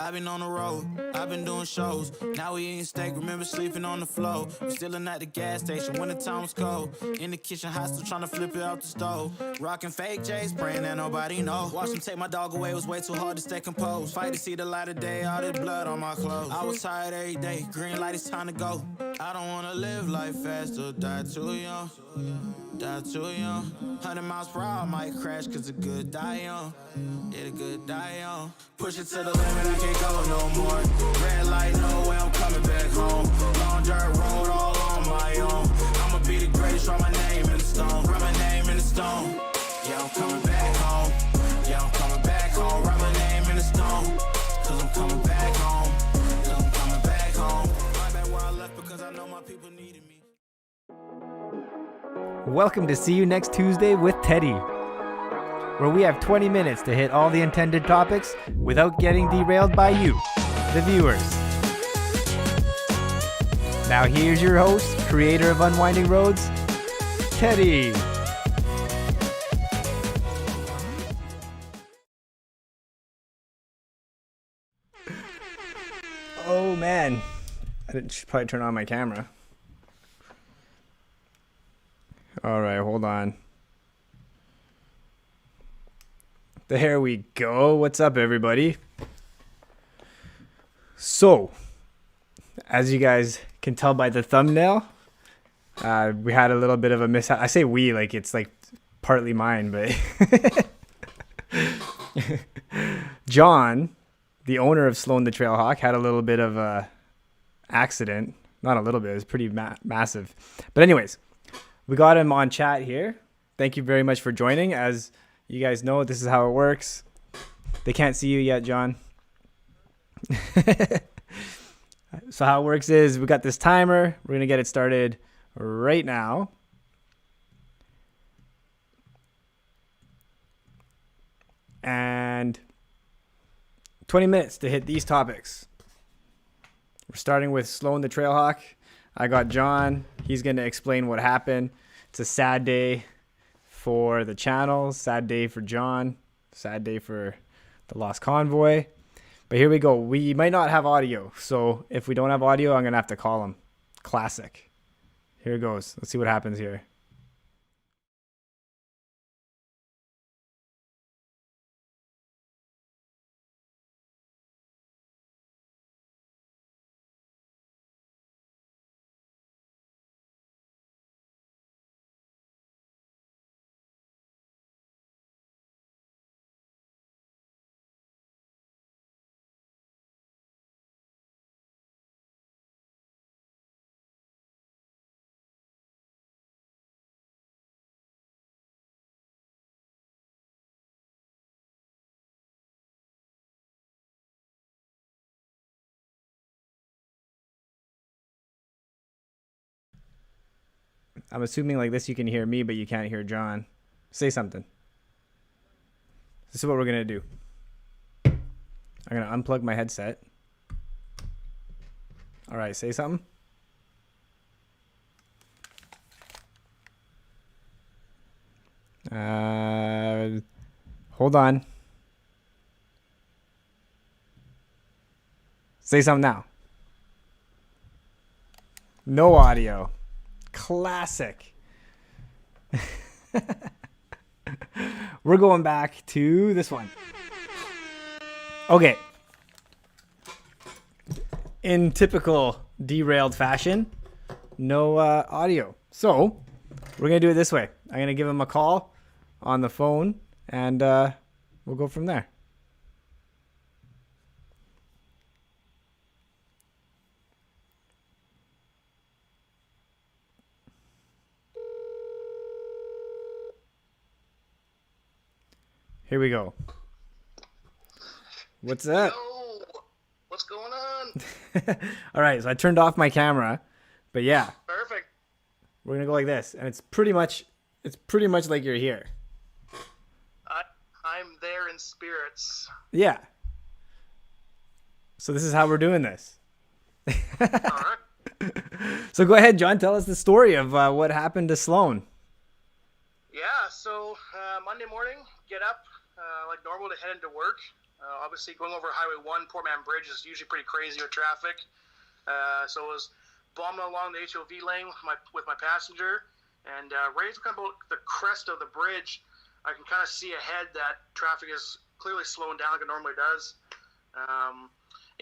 I've been on the road, I've been doing shows. Now we eating steak, remember sleeping on the floor. We stealing at the gas station when the time was cold. In the kitchen, hot, still trying to flip it out the stove. Rocking fake J's, praying that nobody know. Watch them take my dog away, it was way too hard to stay composed. Fight to see the light of day, all this blood on my clothes. I was tired every day, green light, it's time to go. I don't wanna live life fast or die too young. Die too young. 100 miles per hour, I might crash, cause the good die young. Yeah, the good die young. Push it to the limit, I can't go no more. Red light, no way, I'm coming back home. Long dirt road, all on my own. I'ma be the greatest, write my name in the stone. Write my name in the stone. Yeah, I'm coming back home. Yeah, I'm coming back home. Write my name in the stone. Cause I'm coming back home. Cause I'm coming back home. Right back where I left because I know my people needed me. Welcome to See You Next Tuesday with Teddy, where we have 20 minutes to hit all the intended topics without getting derailed by you, the viewers. Now here's your host, creator of Unwinding Roads, Teddy. Oh man, I should probably turn on my camera. All right, hold on. There we go. What's up, everybody? So, as you guys can tell by the thumbnail, we had a little bit of a mishap. I say we, like it's like partly mine, but John, the owner of Sloan the Trailhawk, had a little bit of a accident. Not a little bit, it was pretty massive. But anyways, we got him on chat here. Thank you very much for joining. As you guys know, this is how it works. They can't see you yet, John. So how it works is we got this timer. We're going to get it started right now. And 20 minutes to hit these topics. We're starting with Sloan the Trailhawk. I got John. He's going to explain what happened. It's a sad day for the channel. Sad day for John. Sad day for the Lost Convoy. But here we go. We might not have audio. So if we don't have audio, I'm going to have to call him. Classic. Here it goes. Let's see what happens here. I'm assuming like this you can hear me, but you can't hear John. Say something. This is what we're going to do. I'm going to unplug my headset. All right, say something. Hold on. Say something now. No audio. Classic. We're going back to this one. Okay. In typical derailed fashion, no audio. So we're going to do it this way. I'm going to give him a call on the phone and we'll go from there. Here we go. What's up? Yo, what's going on? All right, so I turned off my camera, but yeah, Perfect. we're gonna go like this, and it's pretty much like you're here. I'm there in spirits. Yeah. So this is how we're doing this. All right. So go ahead, John. Tell us the story of what happened to Sloan. Yeah. So Monday morning, get up like normal to head into work. Obviously, going over Highway 1, Port Man Bridge is usually pretty crazy with traffic. So I was bombing along the HOV lane with my passenger, and right as we come about the crest of the bridge, I can kind of see ahead that traffic is clearly slowing down like it normally does.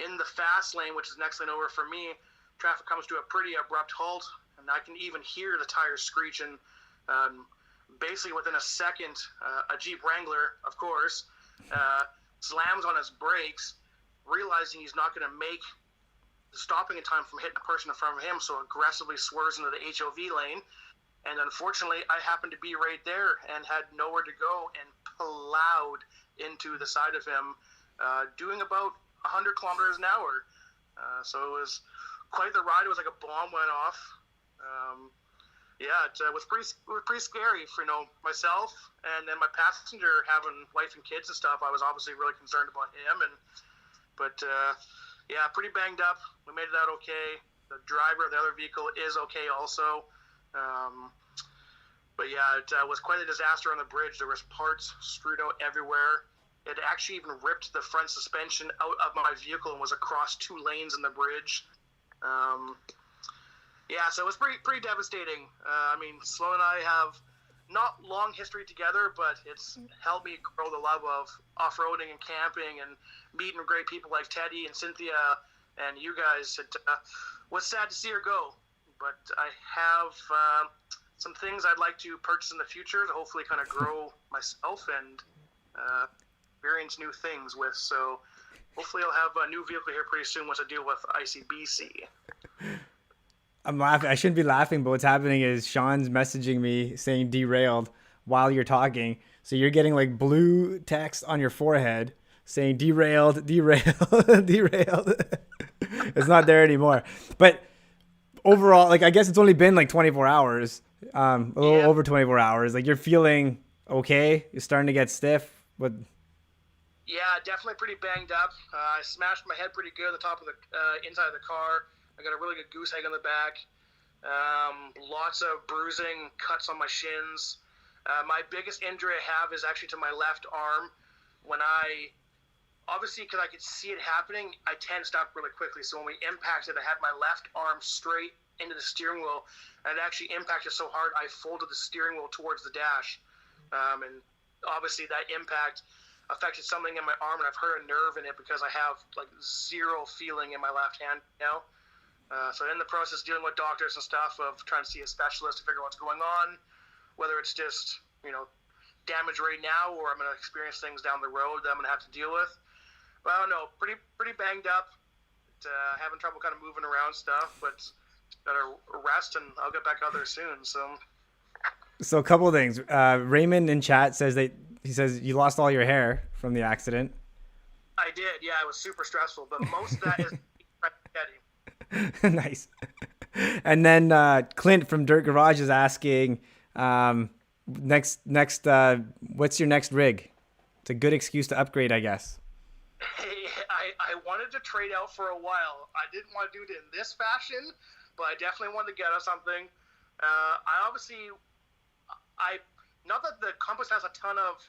In the fast lane, which is the next lane over for me, traffic comes to a pretty abrupt halt, and I can even hear the tires screeching. Basically, within a second, a Jeep Wrangler, of course, slams on his brakes, realizing he's not going to make stopping in time from hitting a person in front of him, so aggressively swerves into the HOV lane. And unfortunately, I happened to be right there and had nowhere to go and plowed into the side of him, doing about 100 kilometers an hour. So it was quite the ride. It was like a bomb went off. It was pretty scary for myself, and then my passenger having wife and kids and stuff. I was obviously really concerned about him, but pretty banged up. We made it out okay. The driver of the other vehicle is okay also. It was quite a disaster on the bridge. There was parts strewed out everywhere. It actually even ripped the front suspension out of my vehicle and was across 2 lanes in the bridge. So it was pretty devastating. Sloan and I have not long history together, but it's helped me grow the love of off-roading and camping and meeting great people like Teddy and Cynthia and you guys. It was sad to see her go, but I have some things I'd like to purchase in the future to hopefully kind of grow myself and experience new things with. So hopefully I'll have a new vehicle here pretty soon once I deal with ICBC. I'm laughing. I shouldn't be laughing, but what's happening is Sean's messaging me saying derailed while you're talking. So you're getting like blue text on your forehead saying derailed, derailed, derailed. It's not there anymore. But overall, like, I guess it's only been like 24 hours, a little over 24 hours. Like, you're feeling okay. You're starting to get stiff. But yeah, definitely pretty banged up. I smashed my head pretty good at the top of the inside of the car. I got a really good goose egg on the back. Lots of bruising, cuts on my shins. My biggest injury I have is actually to my left arm. When obviously because I could see it happening, I tend to stop really quickly. So when we impacted, I had my left arm straight into the steering wheel, and it actually impacted so hard I folded the steering wheel towards the dash. And obviously that impact affected something in my arm, and I've hurt a nerve in it because I have like zero feeling in my left hand now. So in the process dealing with doctors and stuff of trying to see a specialist to figure out what's going on, whether it's just, damage right now or I'm going to experience things down the road that I'm going to have to deal with. But I don't know, pretty banged up, having trouble kind of moving around stuff, but gotta rest and I'll get back out there soon. So a couple of things. Raymond in chat says he says you lost all your hair from the accident. I did, yeah, it was super stressful, but most of that is Teddy. Nice. And then Clint from Dirt Garage is asking, next, what's your next rig? It's a good excuse to upgrade, I guess. Hey, I wanted to trade out for a while. I didn't want to do it in this fashion, but I definitely wanted to get us something. Not that the Compass has a ton of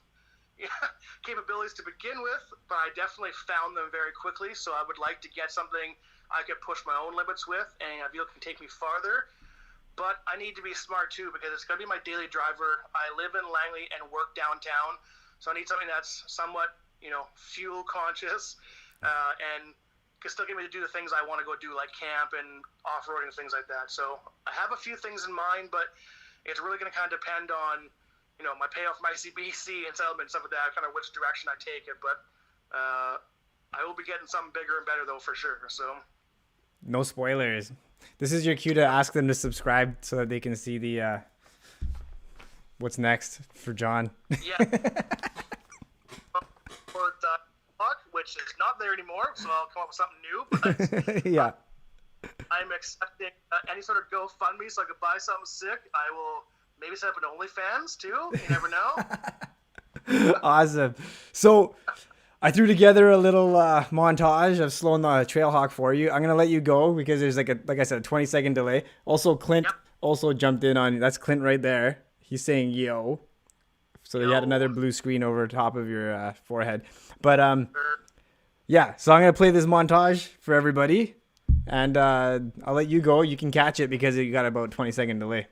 capabilities to begin with, but I definitely found them very quickly. So I would like to get something I could push my own limits with, and a vehicle can take me farther. But I need to be smart too, because it's going to be my daily driver. I live in Langley and work downtown, so I need something that's somewhat, fuel conscious, and can still get me to do the things I want to go do, like camp and off-roading and things like that. So I have a few things in mind, but it's really going to kind of depend on, my payoff from ICBC and settlement and stuff like that, kind of which direction I take it. But I will be getting something bigger and better though, for sure. So. No spoilers. This is your cue to ask them to subscribe so that they can see the what's next for John. Yeah. For the puck, which is not there anymore, so I'll come up with something new. But yeah. I'm accepting any sort of GoFundMe so I could buy something sick. I will maybe set up an OnlyFans too. You never know. Awesome. So I threw together a little montage of slowing the Trailhawk for you. I'm going to let you go because there's like I said, a 20-second delay. Also, Clint also jumped in on, that's Clint right there. He's saying yo. So you had another blue screen over top of your forehead. But yeah, so I'm going to play this montage for everybody. And I'll let you go. You can catch it because you got about 20-second delay.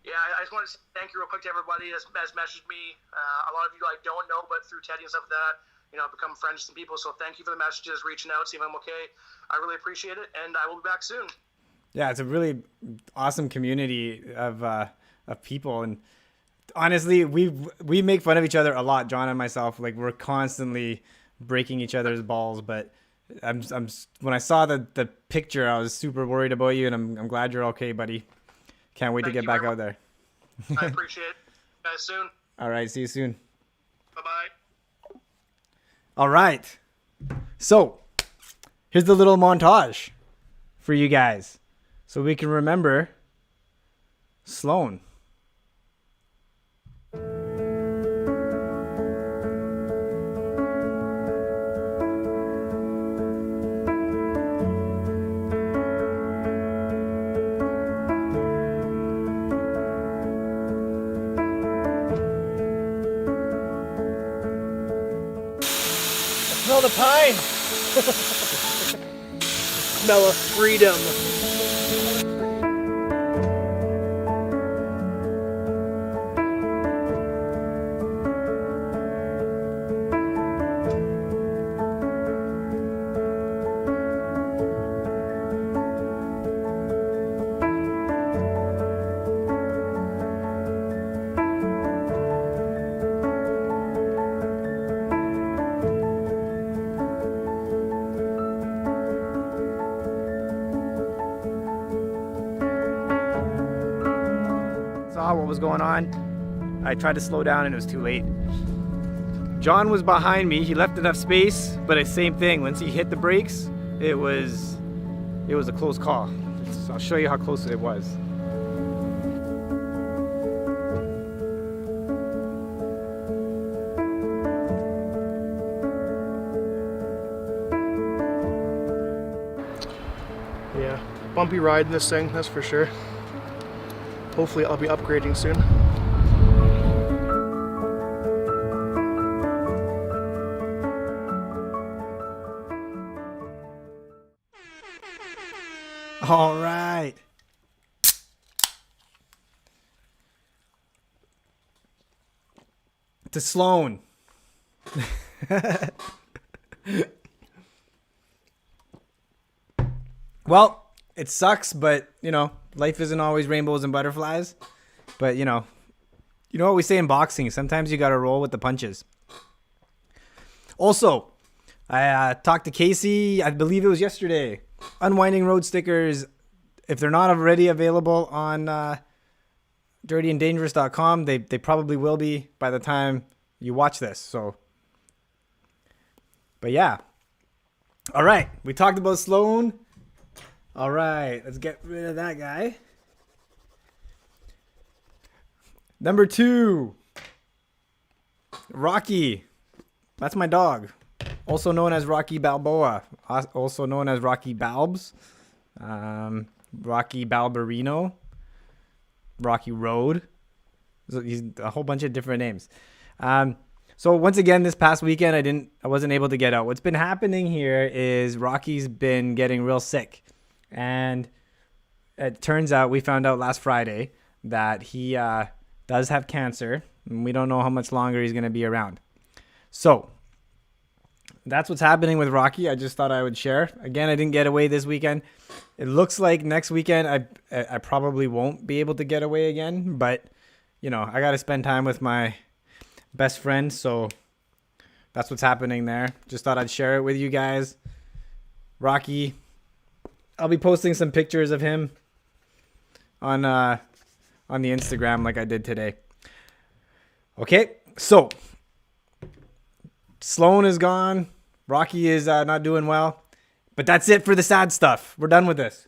Yeah, I just wanted to say thank you real quick to everybody that's messaged me. A lot of you I don't know, but through Teddy and stuff like that, I've become friends with some people. So thank you for the messages, reaching out, seeing if I'm okay. I really appreciate it, and I will be back soon. Yeah, it's a really awesome community of people, and honestly, we make fun of each other a lot, John and myself. Like, we're constantly breaking each other's balls, but I'm when I saw the picture, I was super worried about you, and I'm glad you're okay, buddy. Can't wait to get back out there. I appreciate it. Guys, soon. All right, see you soon. Bye-bye. All right. So, here's the little montage for you guys so we can remember Sloan. Smell the pine. Smell of freedom. Saw what was going on. I tried to slow down and it was too late. John was behind me. He left enough space, but it's same thing. Once he hit the brakes, it was a close call. I'll show you how close it was. Yeah, bumpy ride in this thing, that's for sure. Hopefully I'll be upgrading soon. All right. To Sloan. Well, it sucks, but life isn't always rainbows and butterflies. But you know what we say in boxing, sometimes you gotta roll with the punches. Also, I talked to Casey, I believe it was yesterday. Unwinding road stickers, if they're not already available on dirtyanddangerous.com, they probably will be by the time you watch this. So, but yeah. All right, we talked about Sloan. All right, let's get rid of that guy. Number 2, Rocky. That's my dog. Also known as Rocky Balboa. Also known as Rocky Balbs. Rocky Balberino. Rocky Road. He's a whole bunch of different names. So once again, this past weekend, I wasn't able to get out. What's been happening here is Rocky's been getting real sick. And it turns out, we found out last Friday that he does have cancer, and we don't know how much longer he's going to be around. So that's what's happening with Rocky. I just thought I would share. Again, I didn't get away this weekend. It looks like next weekend I probably won't be able to get away again, but I got to spend time with my best friend, so that's what's happening there. Just thought I'd share it with you guys. Rocky, I'll be posting some pictures of him on the Instagram like I did today. Okay, so Sloan is gone. Rocky is not doing well. But that's it for the sad stuff. We're done with this.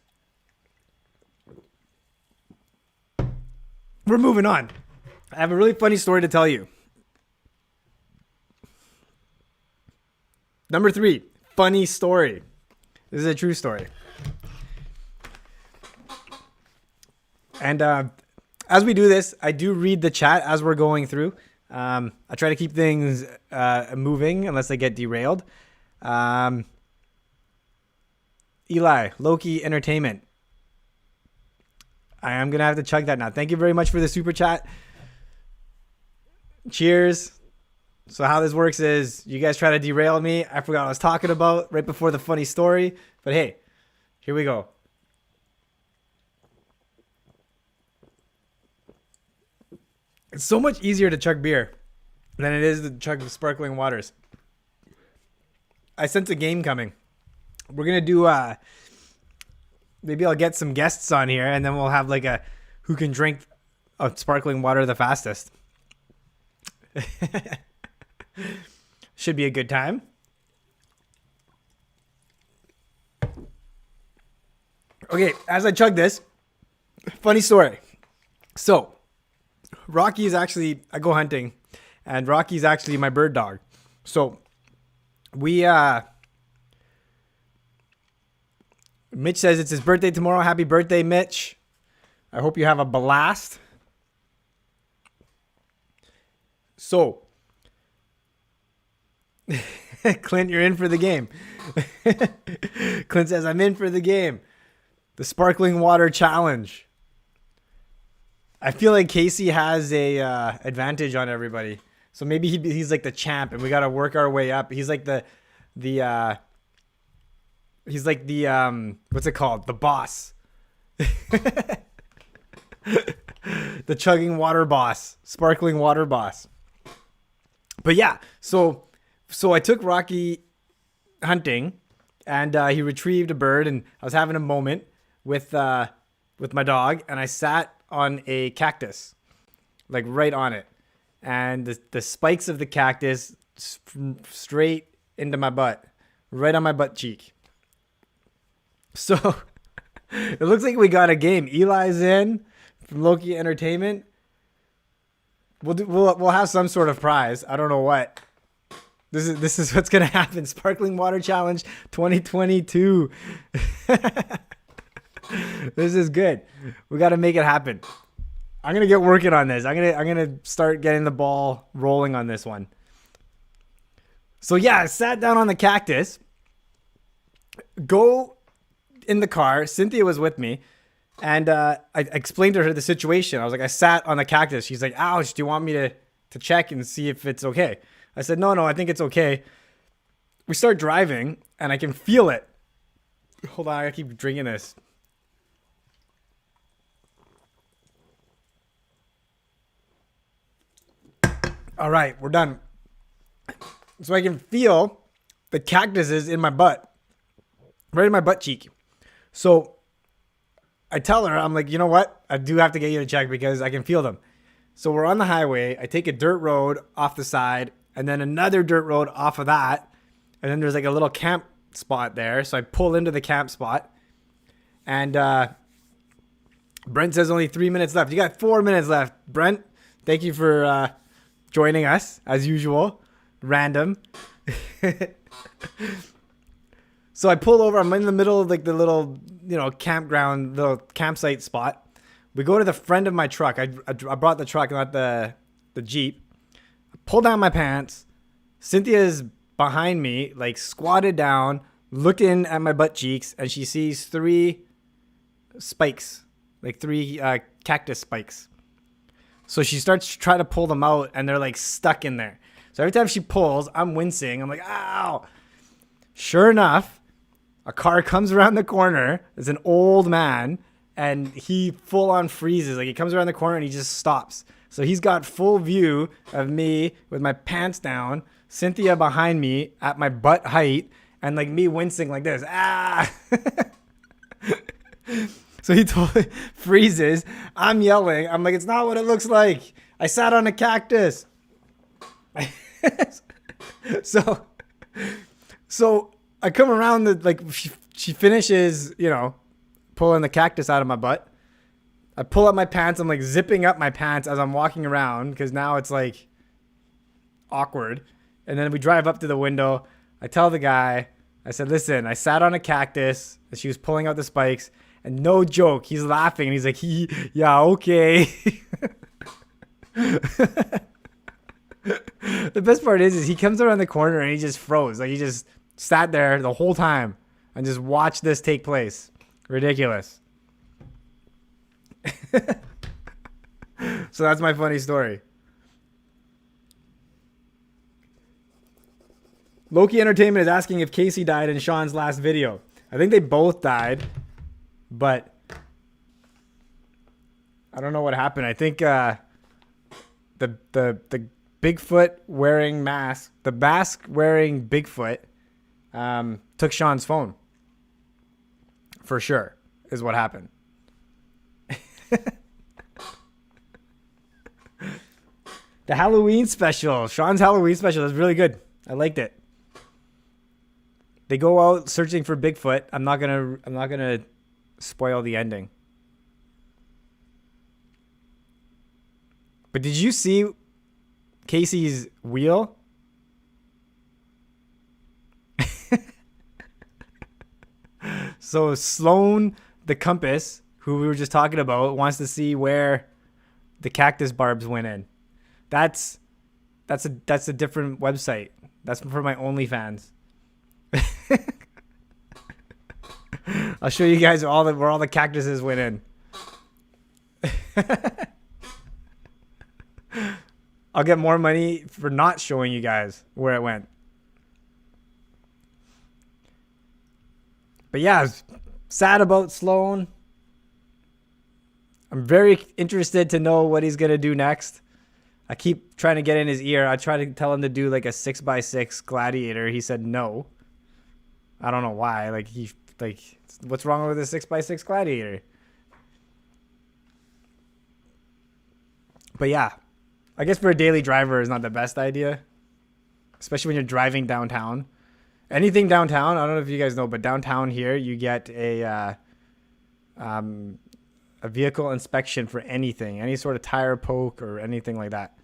We're moving on. I have a really funny story to tell you. Number 3, funny story. This is a true story. And as we do this, I do read the chat as we're going through. I try to keep things moving unless they get derailed. Eli, Loki Entertainment. I am going to have to chug that now. Thank you very much for the super chat. Cheers. So how this works is you guys try to derail me. I forgot what I was talking about right before the funny story. But hey, here we go. It's so much easier to chug beer than it is to chug sparkling waters. I sense a game coming. We're going to do, maybe I'll get some guests on here and then we'll have like a who can drink a sparkling water the fastest. Should be a good time. Okay, as I chug this, funny story. So, Rocky is actually, I go hunting, and Rocky's actually my bird dog. So, Mitch says it's his birthday tomorrow. Happy birthday, Mitch. I hope you have a blast. So, Clint, you're in for the game. Clint says, I'm in for the game. The sparkling water challenge. I feel like Casey has a advantage on everybody. So maybe he's like the champ and we got to work our way up. He's like the what's it called? The boss. The chugging water boss, sparkling water boss. But yeah, so I took Rocky hunting and he retrieved a bird and I was having a moment with my dog and I sat on a cactus, like right on it. And the spikes of the cactus straight into my butt, right on my butt cheek. So it looks like we got a game. Eli's in from Loki Entertainment. We'll have some sort of prize. I don't know what. This is what's gonna happen. Sparkling Water Challenge 2022. This is good. We got to make it happen. I'm gonna get working on this. I'm gonna start getting the ball rolling on this one. So yeah, I sat down on the cactus. Go in the car. Cynthia was with me, and I explained to her the situation. I was like, I sat on the cactus. She's like, ouch. Do you want me to check and see if it's okay? I said, no, I think it's okay. We start driving, and I can feel it. Hold on, I gotta keep drinking this. All right, we're done. So I can feel the cactuses in my butt, right in my butt cheek. So I tell her, I'm like, you know what? I do have to get you to check because I can feel them. So we're on the highway. I take a dirt road off the side and then another dirt road off of that. And then there's like a little camp spot there. So I pull into the camp spot and Brent says only 3 minutes left. You got 4 minutes left. Brent, thank you for joining us as usual. Random. So I pull over. I'm in the middle of like the little, campground, little campsite spot. We go to the front of my truck. I brought the truck, not the Jeep. I pull down my pants. Cynthia's behind me, like squatted down, looking at my butt cheeks, and she sees 3 spikes, like 3 cactus spikes. So she starts to try to pull them out, and they're like stuck in there. So every time she pulls, I'm wincing. I'm like, ow. Sure enough, a car comes around the corner. It's an old man, and he full on freezes. Like he comes around the corner and he just stops. So he's got full view of me with my pants down, Cynthia behind me at my butt height, and like me wincing like this. Ah. So he totally freezes. I'm yelling. I'm like, it's not what it looks like. I sat on a cactus. So I come around she finishes, pulling the cactus out of my butt. I pull up my pants. I'm like zipping up my pants as I'm walking around because now it's like awkward. And then we drive up to the window. I tell the guy, I said, listen, I sat on a cactus as she was pulling out the spikes. And no joke, he's laughing and he's like, yeah, okay. The best part is he comes around the corner and he just froze. Like he just sat there the whole time and just watched this take place. Ridiculous. So that's my funny story. Loki Entertainment is asking if Casey died in Sean's last video. I think they both died, but I don't know what happened. I think the Bigfoot wearing mask, the mask wearing Bigfoot, took Sean's phone. For sure, is what happened. The Halloween special, Sean's Halloween special is really good. I liked it. They go out searching for Bigfoot. I'm not gonna spoil the ending. But did you see Casey's wheel? So Sloan, the compass, who we were just talking about, wants to see where the cactus barbs went in. That's a different website. That's for my OnlyFans. I'll show you guys where all the cactuses went in. I'll get more money for not showing you guys where it went. But yeah, I was sad about Sloan. I'm very interested to know what he's going to do next. I keep trying to get in his ear. I try to tell him to do like a 6x6 gladiator. He said no. I don't know why. What's wrong with a 6x6 gladiator? But yeah, I guess for a daily driver is not the best idea, especially when you're driving downtown. Anything downtown, I don't know if you guys know, but downtown here you get a vehicle inspection for anything, any sort of tire poke or anything like that.